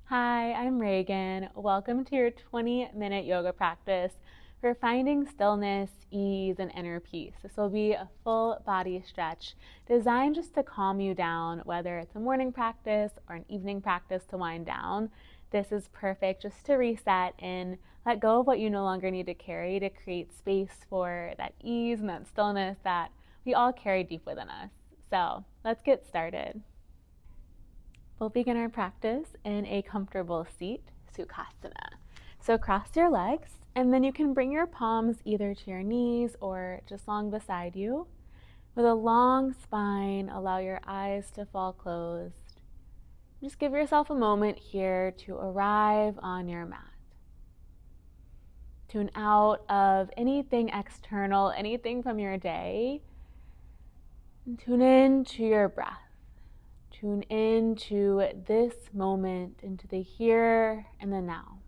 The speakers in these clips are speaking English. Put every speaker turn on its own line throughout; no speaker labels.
Hi, I'm Reagan. Welcome to your 20-minute yoga practice for finding stillness, ease, and inner peace. This will be a full body stretch designed just to calm you down, whether it's a morning practice or an evening practice to wind down. This is perfect just to reset and let go of what you no longer need to carry to create space for that ease and that stillness that we all carry deep within us. So let's get started. We'll begin our practice in a comfortable seat, Sukhasana. So cross your legs, and then you can bring your palms either to your knees or just long beside you. With a long spine, allow your eyes to fall closed. Just give yourself a moment here to arrive on your mat. Tune out of anything external, anything from your day, and tune in to your breath. Tune into this moment, into the here and the now.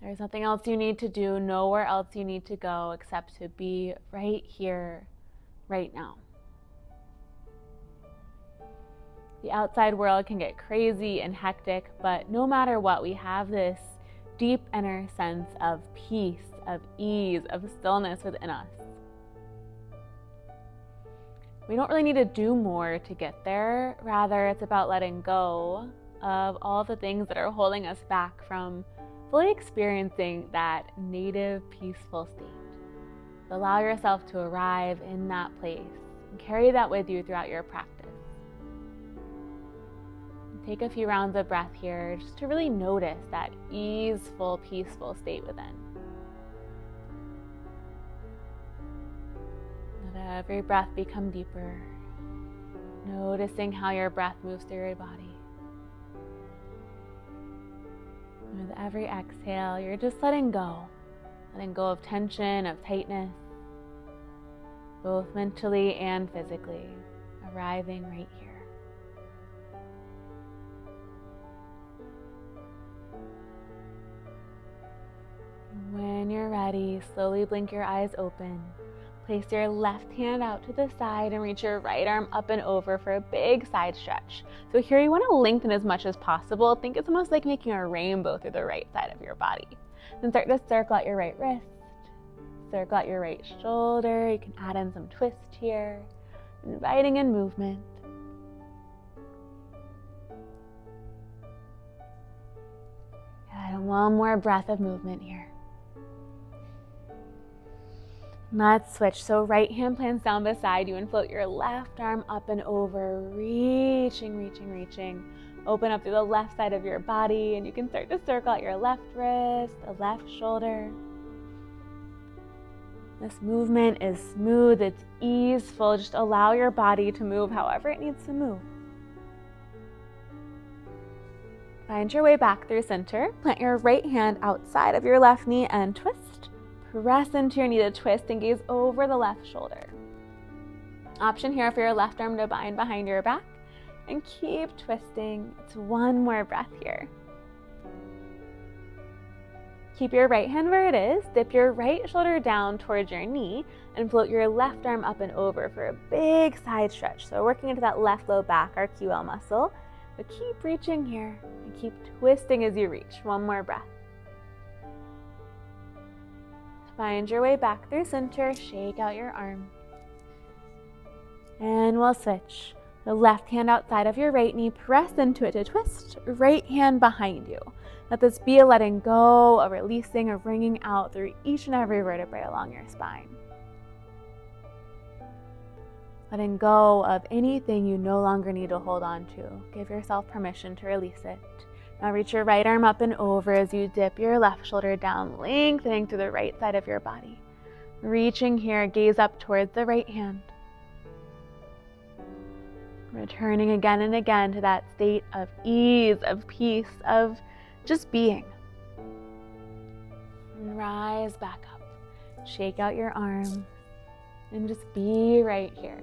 There's nothing else you need to do, nowhere else you need to go except to be right here, right now. The outside world can get crazy and hectic, but no matter what, we have this deep inner sense of peace, of ease, of stillness within us. We don't really need to do more to get there. Rather, it's about letting go of all the things that are holding us back from fully experiencing that native, peaceful state. Allow yourself to arrive in that place and carry that with you throughout your practice. Take a few rounds of breath here just to really notice that easeful, peaceful state within. Let every breath become deeper, noticing how your breath moves through your body. And with every exhale, you're just letting go of tension, of tightness, both mentally and physically, arriving right here. When you're ready, slowly blink your eyes open. Place your left hand out to the side and reach your right arm up and over for a big side stretch. So here you want to lengthen as much as possible. Think it's almost like making a rainbow through the right side of your body. Then start to circle out your right wrist, circle out your right shoulder. You can add in some twist here, inviting in movement. And one more breath of movement here. Let's switch. So right hand plants down beside you and float your left arm up and over, reaching. Open up through the left side of your body, and you can start to circle out your left wrist, the left shoulder. This movement is smooth, it's easeful. Just allow your body to move however it needs to move. Find your way back through center. Plant your right hand outside of your left knee and twist. Press into your knee to twist and gaze over the left shoulder. Option here for your left arm to bind behind your back and keep twisting. It's one more breath here. Keep your right hand where it is. Dip your right shoulder down towards your knee and float your left arm up and over for a big side stretch. So working into that left low back, our QL muscle. But keep reaching here and keep twisting as you reach. One more breath. Find your way back through center, shake out your arm. And we'll switch. The left hand outside of your right knee, press into it to twist. Right hand behind you. Let this be a letting go, a releasing, a bringing out through each and every vertebrae along your spine. Letting go of anything you no longer need to hold on to. Give yourself permission to release it. Now reach your right arm up and over as you dip your left shoulder down, lengthening through the right side of your body. Reaching here, gaze up towards the right hand. Returning again and again to that state of ease, of peace, of just being. And rise back up. Shake out your arms and just be right here.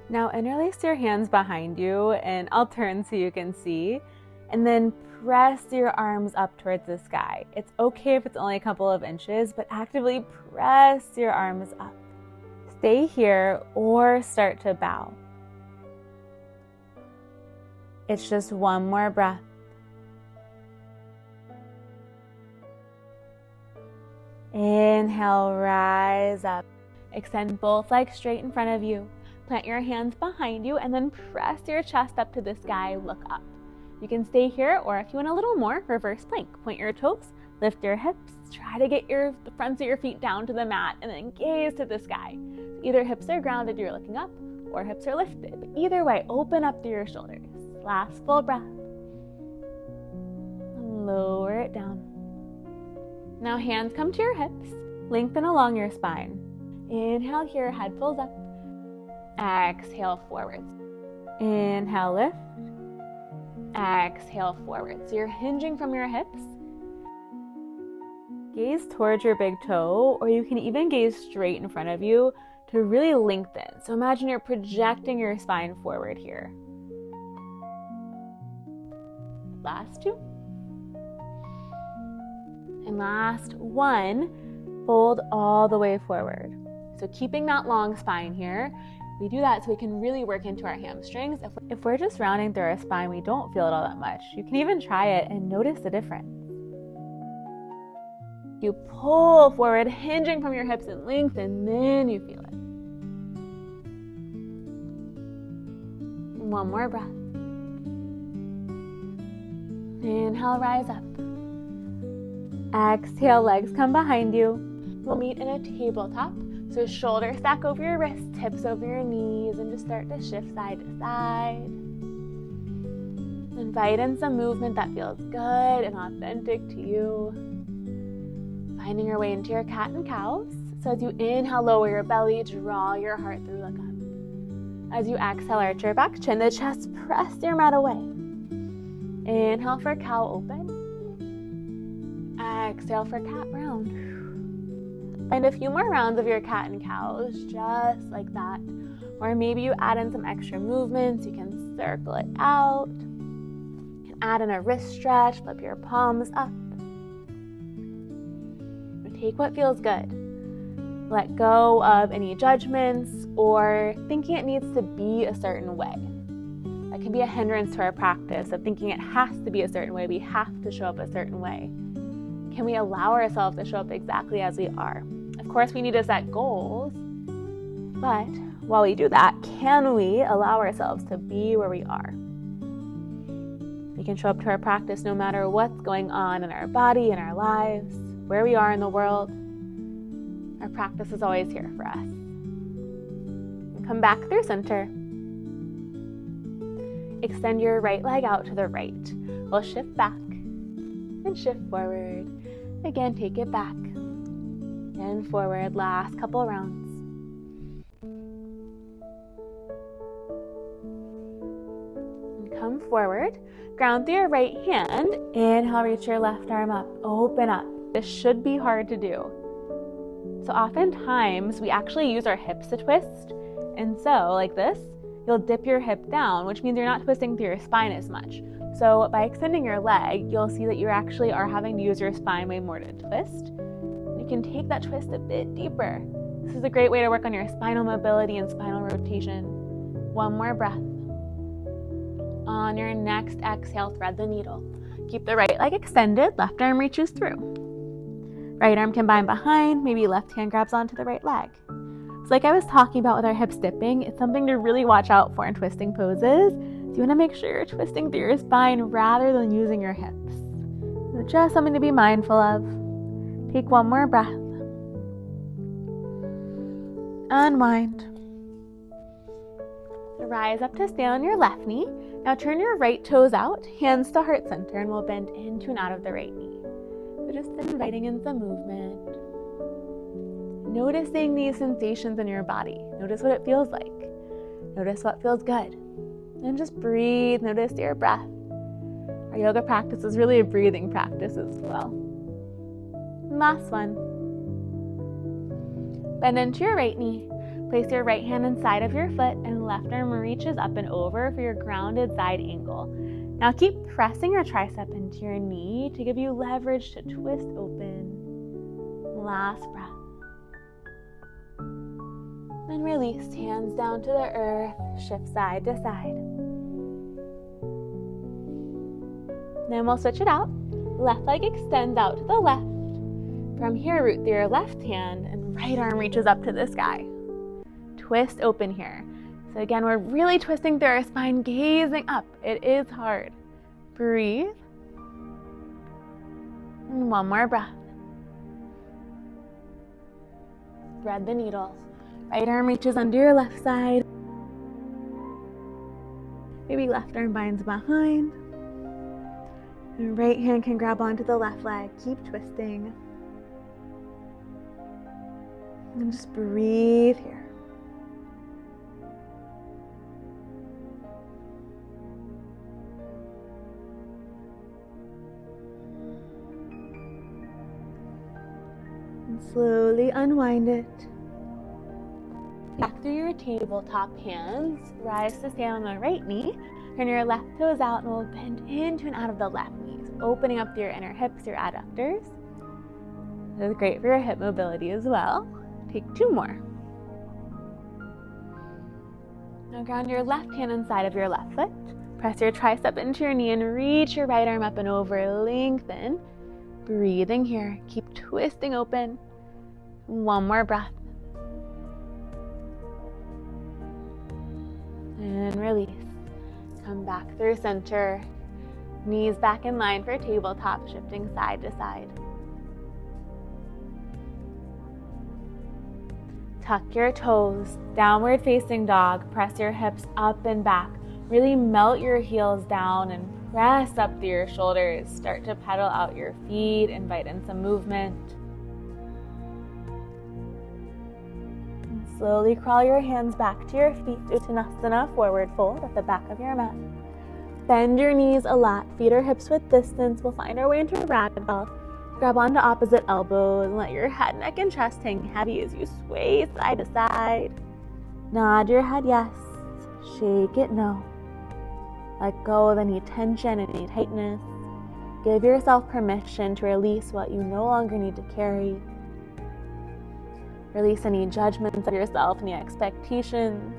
Now interlace your hands behind you, and I'll turn so you can see, and then press your arms up towards the sky. It's okay if it's only a couple of inches, but actively press your arms up. Stay here or start to bow. It's just one more breath. Inhale, rise up. Extend both legs straight in front of you. Plant your hands behind you and then press your chest up to the sky, look up. You can stay here, or if you want a little more, reverse plank. Point your toes, lift your hips, try to get the fronts of your feet down to the mat and then gaze to the sky. So either hips are grounded, you're looking up, or hips are lifted. But either way, open up through your shoulders. Last full breath. Lower it down. Now hands come to your hips, lengthen along your spine. Inhale here, head pulls up. Exhale, forwards. Inhale, lift. Exhale, forward. So you're hinging from your hips. Gaze towards your big toe, or you can even gaze straight in front of you to really lengthen. So imagine you're projecting your spine forward here. Last two. And last one, fold all the way forward. So keeping that long spine here, we do that so we can really work into our hamstrings. If we're just rounding through our spine, we don't feel it all that much. You can even try it and notice the difference. You pull forward, hinging from your hips and lengthen, then you feel it. One more breath. Inhale, rise up. Exhale, legs come behind you. We'll meet in a tabletop. So shoulders stack over your wrists, hips over your knees, and just start to shift side to side. Invite in some movement that feels good and authentic to you. Finding your way into your cat and cows. So as you inhale, lower your belly, draw your heart through, look up. As you exhale, arch your back, chin the chest, press your mat away. Inhale for cow, open. Exhale for cat round. Find a few more rounds of your cat and cows, just like that. Or maybe you add in some extra movements. You can circle it out. You can add in a wrist stretch, flip your palms up. Take what feels good. Let go of any judgments or thinking it needs to be a certain way. That can be a hindrance to our practice of thinking it has to be a certain way. We have to show up a certain way. Can we allow ourselves to show up exactly as we are? Of course, we need to set goals, but while we do that, can we allow ourselves to be where we are? We can show up to our practice no matter what's going on in our body, in our lives, where we are in the world. Our practice is always here for us. And come back through center. Extend your right leg out to the right. We'll shift back and shift forward. Again, take it back and forward. Last couple rounds. And come forward. Ground through your right hand. Inhale, reach your left arm up. Open up. This should be hard to do. So oftentimes we actually use our hips to twist. And so like this, you'll dip your hip down, which means you're not twisting through your spine as much. So by extending your leg, you'll see that you actually are having to use your spine way more to twist. You can take that twist a bit deeper. This is a great way to work on your spinal mobility and spinal rotation. One more breath. On your next exhale, thread the needle. Keep the right leg extended, left arm reaches through. Right arm can bind behind, maybe left hand grabs onto the right leg. So like I was talking about with our hips dipping, it's something to really watch out for in twisting poses. So you want to make sure you're twisting through your spine rather than using your hips. So just something to be mindful of. Take one more breath. Unwind. Rise up to stand on your left knee. Now turn your right toes out, hands to heart center, and we'll bend into and out of the right knee. So just inviting in some movement. Noticing these sensations in your body. Notice what it feels like. Notice what feels good. And just breathe. Notice your breath. Our yoga practice is really a breathing practice as well. Last one. Bend into your right knee. Place your right hand inside of your foot and left arm reaches up and over for your grounded side angle. Now keep pressing your tricep into your knee to give you leverage to twist open. Last breath. And release, hands down to the earth, shift side to side. Then we'll switch it out. Left leg extends out to the left. From here, root through your left hand and right arm reaches up to the sky. Twist open here. So again, we're really twisting through our spine, gazing up. It is hard. Breathe. And one more breath. Thread the needles. Right arm reaches under your left side. Maybe left arm binds behind. And right hand can grab onto the left leg. Keep twisting. And just breathe here. And slowly unwind it. Back through your tabletop hands. Rise to stand on the right knee. Turn your left toes out and we'll bend into and out of the left knee. So opening up your inner hips, your adductors. This is great for your hip mobility as well. Take 2 more. Now ground your left hand inside of your left foot. Press your tricep into your knee and reach your right arm up and over. Lengthen. Breathing here. Keep twisting open. 1 more breath. And release. Come back through center. Knees back in line for tabletop, shifting side to side. Tuck your toes. Downward facing dog. Press your hips up and back. Really melt your heels down and press up through your shoulders. Start to pedal out your feet. Invite in some movement. Slowly crawl your hands back to your feet. Uttanasana, forward fold at the back of your mat. Bend your knees a lot. Feet or hips width distance. We'll find our way into ragdoll. Grab onto opposite elbows and let your head, neck, and chest hang heavy as you sway side to side. Nod your head yes. Shake it no. Let go of any tension, any tightness. Give yourself permission to release what you no longer need to carry. Release any judgments of yourself, any expectations,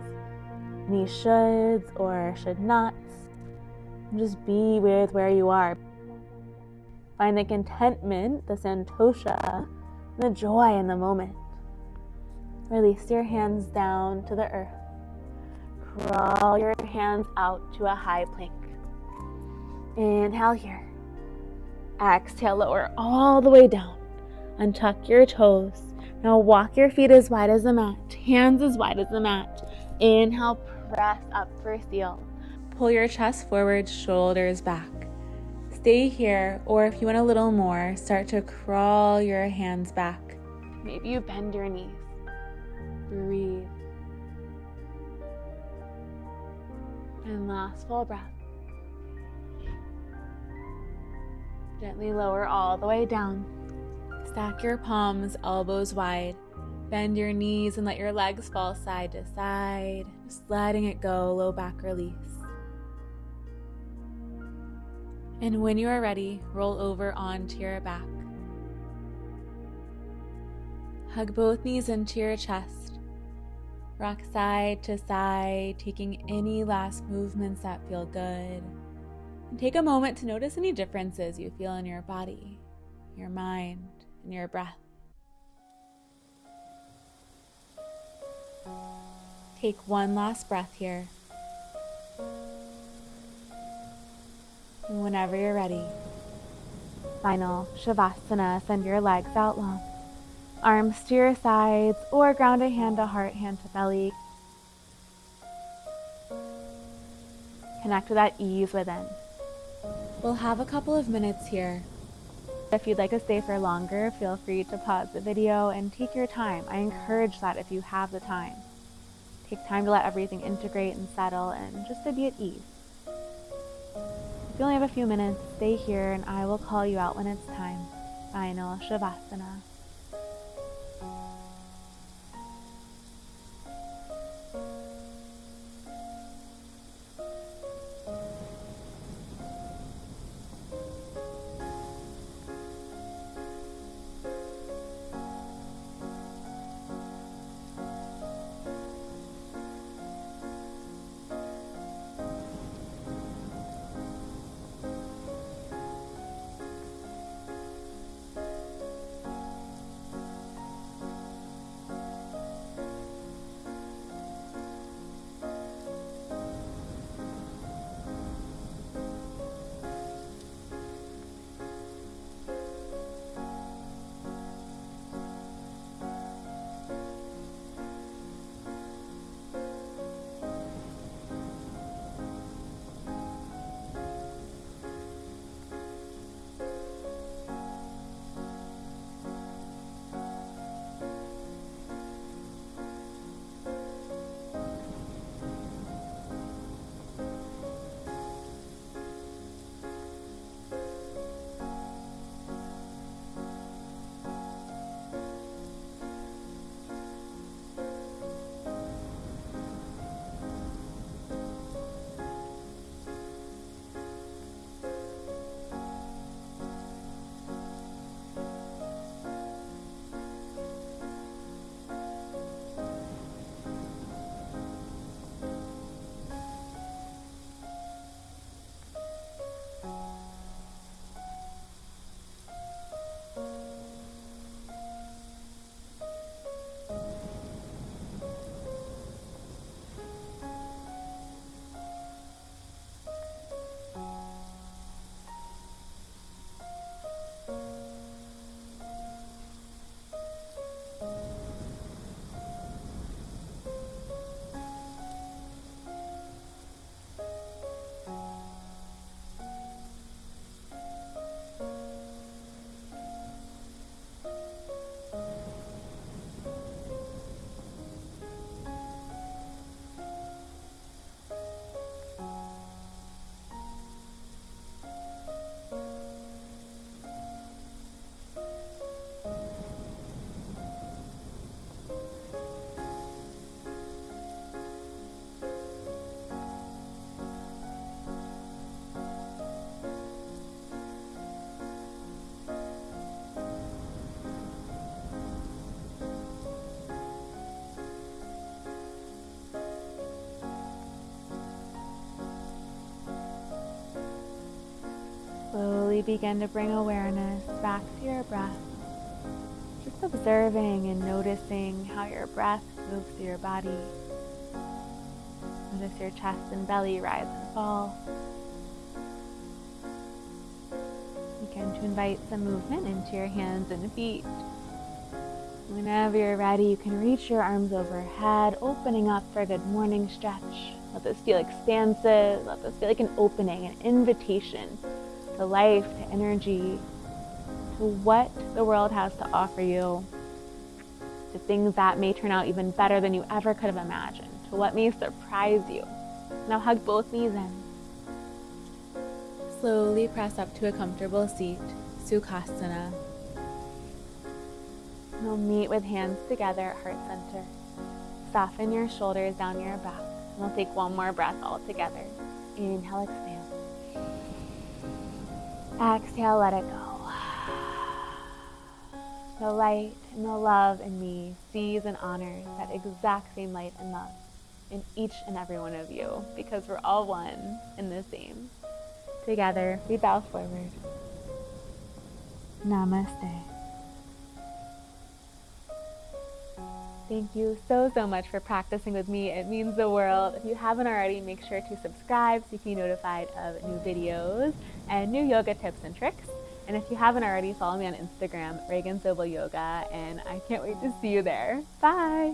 any shoulds or should nots. Just be with where you are. Find the contentment, the santosha, the joy in the moment. Release your hands down to the earth. Crawl your hands out to a high plank. Inhale here. Exhale, lower all the way down. Untuck your toes. Now walk your feet as wide as the mat, hands as wide as the mat. Inhale, press up for seal. Pull your chest forward, shoulders back. Stay here, or if you want a little more, start to crawl your hands back. Maybe you bend your knees. Breathe. And last full breath. Gently lower all the way down. Stack your palms, elbows wide. Bend your knees and let your legs fall side to side. Just letting it go, low back release. And when you are ready, roll over onto your back. Hug both knees into your chest. Rock side to side, taking any last movements that feel good. And take a moment to notice any differences you feel in your body, your mind, and your breath. Take one last breath here. And whenever you're ready, final Shavasana, send your legs out long. Arms to your sides or ground a hand to heart, hand to belly. Connect with that ease within. We'll have a couple of minutes here. If you'd like to stay for longer, feel free to pause the video and take your time. I encourage that if you have the time. Take time to let everything integrate and settle and just to be at ease. If you only have a few minutes, stay here and I will call you out when it's time. Final Shavasana. Slowly begin to bring awareness back to your breath. Just observing and noticing how your breath moves through your body. Notice your chest and belly rise and fall. Begin to invite some movement into your hands and feet. Whenever you're ready, you can reach your arms overhead, opening up for a good morning stretch. Let this feel expansive. Let this feel like an opening, an invitation to life, to energy, to what the world has to offer you, to things that may turn out even better than you ever could have imagined, to what may surprise you. Now hug both knees in. Slowly press up to a comfortable seat, Sukhasana. We'll meet with hands together at heart center. Soften your shoulders down your back. And we'll take one more breath all together. Inhale, expand. Exhale, let it go. The light and the love in me sees and honors that exact same light and love in each and every one of you, because we're all one and the same. Together, we bow forward. Namaste. Thank you so much for practicing with me. It means the world. If you haven't already, make sure to subscribe so you can be notified of new videos and new yoga tips and tricks. And if you haven't already, follow me on Instagram, Reagan Sobel Yoga, and I can't wait to see you there. Bye!